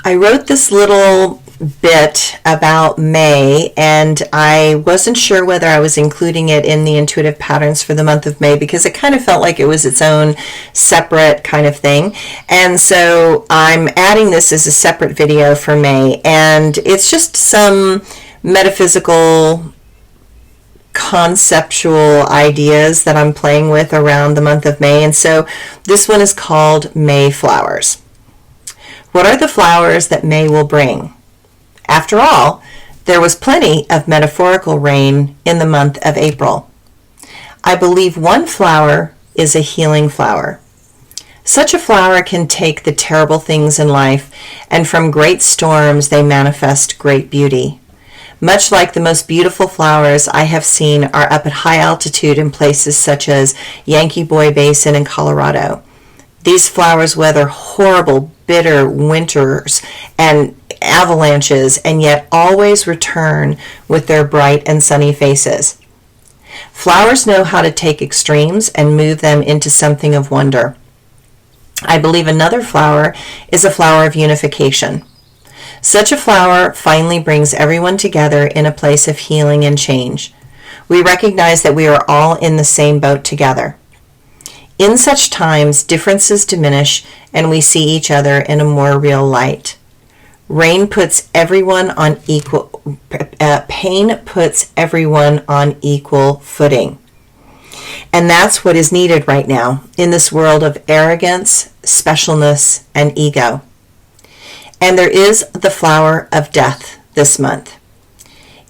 I wrote this little bit about May, and I wasn't sure whether I was including it in the intuitive patterns for the month of May because it kind of felt like it was its own separate kind of thing. And so I'm adding this as a separate video for May, and it's just some metaphysical conceptual ideas that I'm playing with around the month of May. And so this one is called May Flowers. What are the flowers that May will bring? After all, there was plenty of metaphorical rain in the month of April. I believe one flower is a healing flower. Such a flower can take the terrible things in life, and from great storms they manifest great beauty. Much like the most beautiful flowers I have seen are up at high altitude in places such as Yankee Boy Basin in Colorado. These flowers weather horrible, bitter winters and avalanches, and yet always return with their bright and sunny faces. Flowers know how to take extremes and move them into something of wonder. I believe another flower is a flower of unification. Such a flower finally brings everyone together in a place of healing and change. We recognize that we are all in the same boat together. In such times, differences diminish and we see each other in a more real light. Pain puts everyone on equal footing. And that's what is needed right now in this world of arrogance, specialness, and ego. And there is the flower of death this month.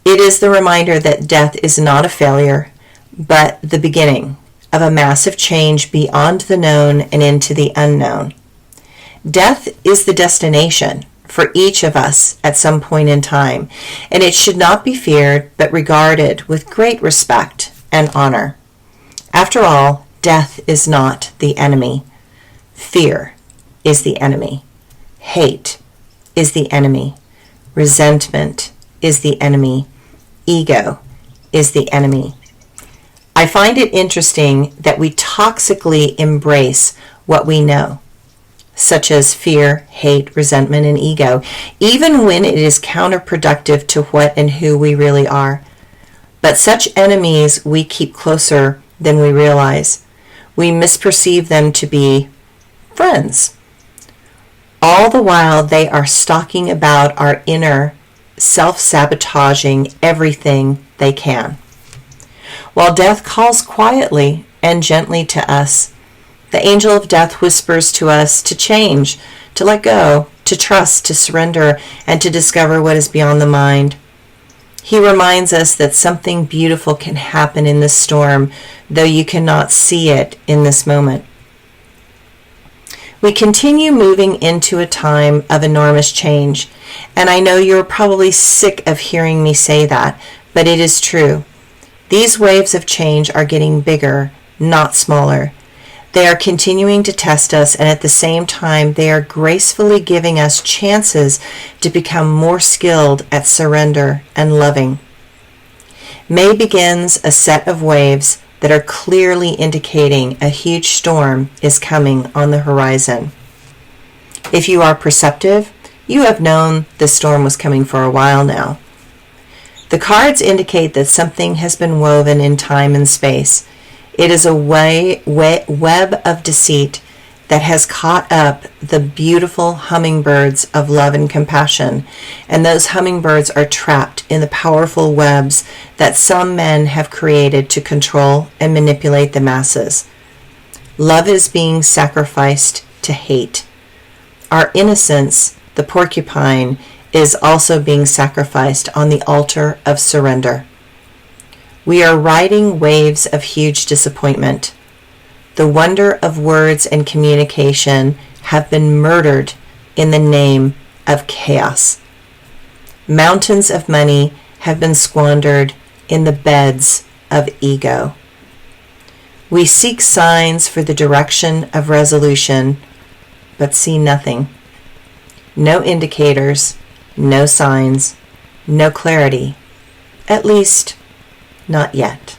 It is the reminder that death is not a failure, but the beginning of a massive change beyond the known and into the unknown. Death is the destination for each of us at some point in time, and it should not be feared but regarded with great respect and honor. After all, death is not the enemy. Fear is the enemy. Hate is the enemy. Resentment is the enemy. Ego is the enemy. I find it interesting that we toxically embrace what we know, such as fear, hate, resentment, and ego, even when it is counterproductive to what and who we really are. But such enemies we keep closer than we realize. We misperceive them to be friends. All the while they are stalking about our inner, self-sabotaging everything they can. While death calls quietly and gently to us, the angel of death whispers to us to change, to let go, to trust, to surrender, and to discover what is beyond the mind. He reminds us that something beautiful can happen in this storm, though you cannot see it in this moment. We continue moving into a time of enormous change, and I know you're probably sick of hearing me say that, but it is true. These waves of change are getting bigger, not smaller. They are continuing to test us, and at the same time, they are gracefully giving us chances to become more skilled at surrender and loving. May begins a set of waves that are clearly indicating a huge storm is coming on the horizon. If you are perceptive, you have known this storm was coming for a while now. The cards indicate that something has been woven in time and space. It is a web of deceit that has caught up the beautiful hummingbirds of love and compassion, and those hummingbirds are trapped in the powerful webs that some men have created to control and manipulate the masses. Love is being sacrificed to hate. Our innocence, the porcupine, is also being sacrificed on the altar of surrender. We are riding waves of huge disappointment. The wonder of words and communication have been murdered in the name of chaos. Mountains of money have been squandered in the beds of ego. We seek signs for the direction of resolution, but see nothing. No indicators, no signs, no clarity, at least not yet.